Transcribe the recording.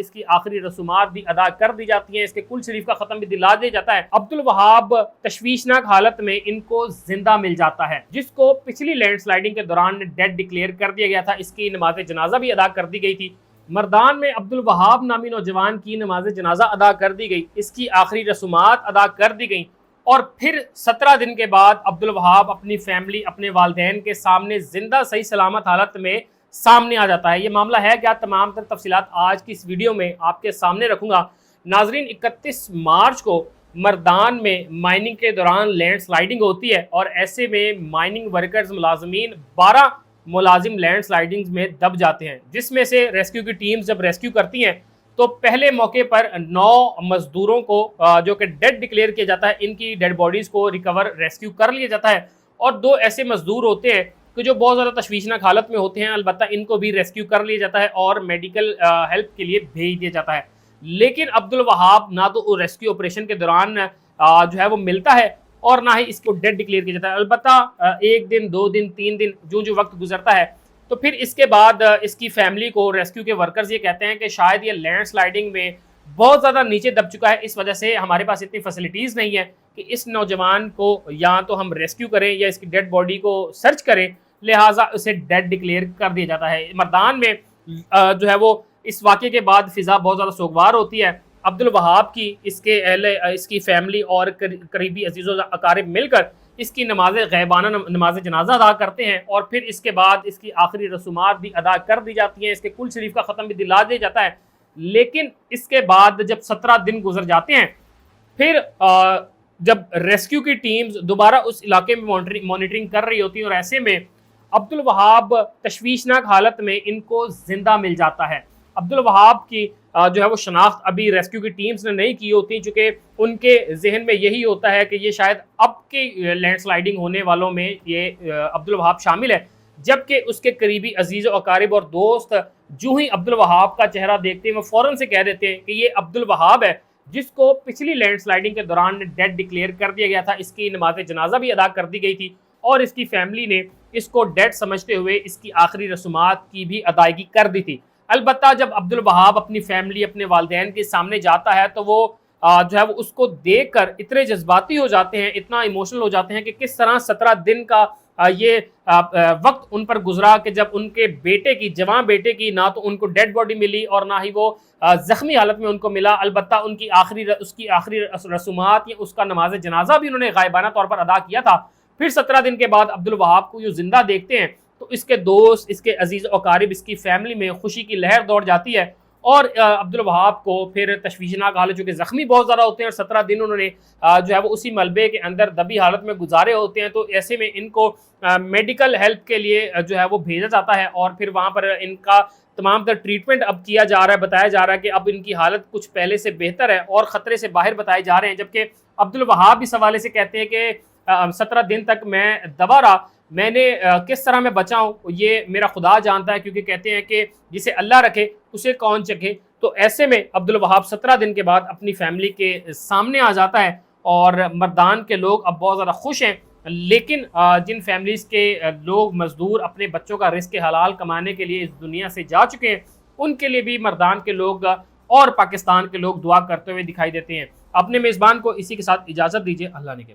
اس کی آخری رسومات بھی ادا کر دی جاتی ہیں، اس کے کل شریف کا ختم بھی دلا دیا جاتا ہے۔ عبدالوہاب تشویشناک حالت میں ان کو زندہ مل جاتا ہے، جس کو پچھلی لینڈ سلائیڈنگ کے دوران ڈیڈ ڈکلیئر کر دیا گیا تھا۔ اس کی نماز جنازہ بھی ادا کر دی گئی تھی۔ مردان میں عبدالوہاب نامی نوجوان کی نماز جنازہ ادا کر دی گئی، اس کی آخری رسومات ادا کر دی گئیں، اور پھر 17 دن کے بعد عبدالوہاب اپنی فیملی، اپنے والدین کے سامنے زندہ صحیح سلامت حالت میں سامنے آ جاتا ہے۔ یہ معاملہ ہے کیا، تمام تر تفصیلات آج کی اس ویڈیو میں آپ کے سامنے رکھوں گا۔ ناظرین، 31 مارچ کو مردان میں مائننگ کے دوران لینڈ سلائیڈنگ ہوتی ہے، اور ایسے میں مائننگ ورکرز ملازمین 12 ملازم لینڈ سلائیڈنگ میں دب جاتے ہیں، جس میں سے ریسکیو کی ٹیمز جب ریسکیو کرتی ہیں تو پہلے موقع پر 9 مزدوروں کو جو کہ ڈیڈ ڈکلیئر کیا جاتا ہے، ان کی ڈیڈ باڈیز کو ریسکیو کر لیا جاتا ہے، اور 2 ایسے مزدور ہوتے ہیں کہ جو بہت زیادہ تشویشناک حالت میں ہوتے ہیں، البتہ ان کو بھی ریسکیو کر لیا جاتا ہے اور میڈیکل ہیلپ کے لیے بھیج دیا جاتا ہے۔ لیکن عبدالوہاب نہ تو ریسکیو آپریشن کے دوران جو ہے وہ ملتا ہے، اور نہ ہی اس کو ڈیڈ ڈکلیئر کیا جاتا ہے۔ البتہ 1 دن 2 دن 3 دن جو وقت گزرتا ہے، تو پھر اس کے بعد اس کی فیملی کو ریسکیو کے ورکرز یہ کہتے ہیں کہ شاید یہ لینڈ سلائیڈنگ میں بہت زیادہ نیچے دب چکا ہے، اس وجہ سے ہمارے پاس اتنی فیسلٹیز نہیں ہے کہ اس نوجوان کو یا تو ہم ریسکیو کریں یا اس کی ڈیڈ باڈی کو سرچ کریں، لہٰذا اسے ڈیڈ ڈکلیئر کر دیا جاتا ہے۔ مردان میں جو ہے وہ اس واقعے کے بعد فضا بہت زیادہ سوگوار ہوتی ہے۔ عبدالوہاب کی، اس کے اہل، اس کی فیملی اور قریبی عزیز و اقارب مل کر اس کی غیبانہ نماز جنازہ ادا کرتے ہیں، اور پھر اس کے بعد اس کی آخری رسومات بھی ادا کر دی جاتی ہیں، اس کے کل شریف کا ختم بھی دلا دیا جاتا ہے۔ لیکن اس کے بعد جب 17 دن گزر جاتے ہیں، پھر جب ریسکیو کی ٹیمز دوبارہ اس علاقے میں مانیٹرنگ کر رہی ہوتی ہیں، اور ایسے میں عبدالوہاب تشویشناک حالت میں ان کو زندہ مل جاتا ہے۔ عبدالوہاب کی جو ہے وہ شناخت ابھی ریسکیو کی ٹیمز نے نہیں کی ہوتی، چونکہ ان کے ذہن میں یہی ہوتا ہے کہ یہ شاید اب کے لینڈ سلائیڈنگ ہونے والوں میں یہ عبدالوہاب شامل ہے، جبکہ اس کے قریبی عزیز و اقارب اور دوست جو ہی عبدالوہاب کا چہرہ دیکھتے ہیں وہ فوراً سے کہہ دیتے ہیں کہ یہ عبدالوہاب ہے، جس کو پچھلی لینڈ سلائیڈنگ کے دوران ڈیڈ ڈکلیئر کر دیا گیا تھا۔ اس کی نماز جنازہ بھی ادا کر دی گئی تھی، اور اس کی فیملی نے اس کو ڈیڈ سمجھتے ہوئے اس کی آخری رسومات کی بھی ادائیگی کر دی تھی۔ البتہ جب عبدالوہاب اپنی فیملی، اپنے والدین کے سامنے جاتا ہے تو وہ جو ہے وہ اس کو دیکھ کر اتنے جذباتی ہو جاتے ہیں، اتنا ایموشنل ہو جاتے ہیں کہ کس طرح 17 دن کا یہ وقت ان پر گزرا کہ جب ان کے بیٹے کی، جوان بیٹے کی، نہ تو ان کو ڈیڈ باڈی ملی اور نہ ہی وہ زخمی حالت میں ان کو ملا۔ البتہ اس کی آخری رسومات یا اس کا نماز جنازہ بھی انہوں نے غائبانہ طور پر ادا کیا تھا۔ پھر 17 دن کے بعد عبدالوہاب کو جو زندہ دیکھتے ہیں تو اس کے دوست، اس کے عزیز و اقارب، اس کی فیملی میں خوشی کی لہر دوڑ جاتی ہے، اور عبدالوہاب کو پھر تشویشناک حالت، چونکہ زخمی بہت زیادہ ہوتے ہیں اور 17 دن انہوں نے جو ہے وہ اسی ملبے کے اندر دبی حالت میں گزارے ہوتے ہیں، تو ایسے میں ان کو میڈیکل ہیلپ کے لیے جو ہے وہ بھیجا جاتا ہے، اور پھر وہاں پر ان کا تمام تر ٹریٹمنٹ اب کیا جا رہا ہے۔ بتایا جا رہا ہے کہ اب ان کی حالت کچھ پہلے سے بہتر ہے اور خطرے سے باہر بتائے جا رہے ہیں، جبکہ عبدالوہاب اس حوالے سے کہتے ہیں کہ 17 دن تک میں دبا رہا، میں نے کس طرح میں بچا ہوں یہ میرا خدا جانتا ہے، کیونکہ کہتے ہیں کہ جسے اللہ رکھے اسے کون چکھے۔ تو ایسے میں عبدالوہاب 17 دن کے بعد اپنی فیملی کے سامنے آ جاتا ہے، اور مردان کے لوگ اب بہت زیادہ خوش ہیں۔ لیکن جن فیملیز کے لوگ مزدور اپنے بچوں کا رزق حلال کمانے کے لیے اس دنیا سے جا چکے ہیں، ان کے لیے بھی مردان کے لوگ اور پاکستان کے لوگ دعا کرتے ہوئے دکھائی دیتے ہیں۔ اپنے میزبان کو اسی کے ساتھ اجازت دیجیے، اللہ نے کے بعد۔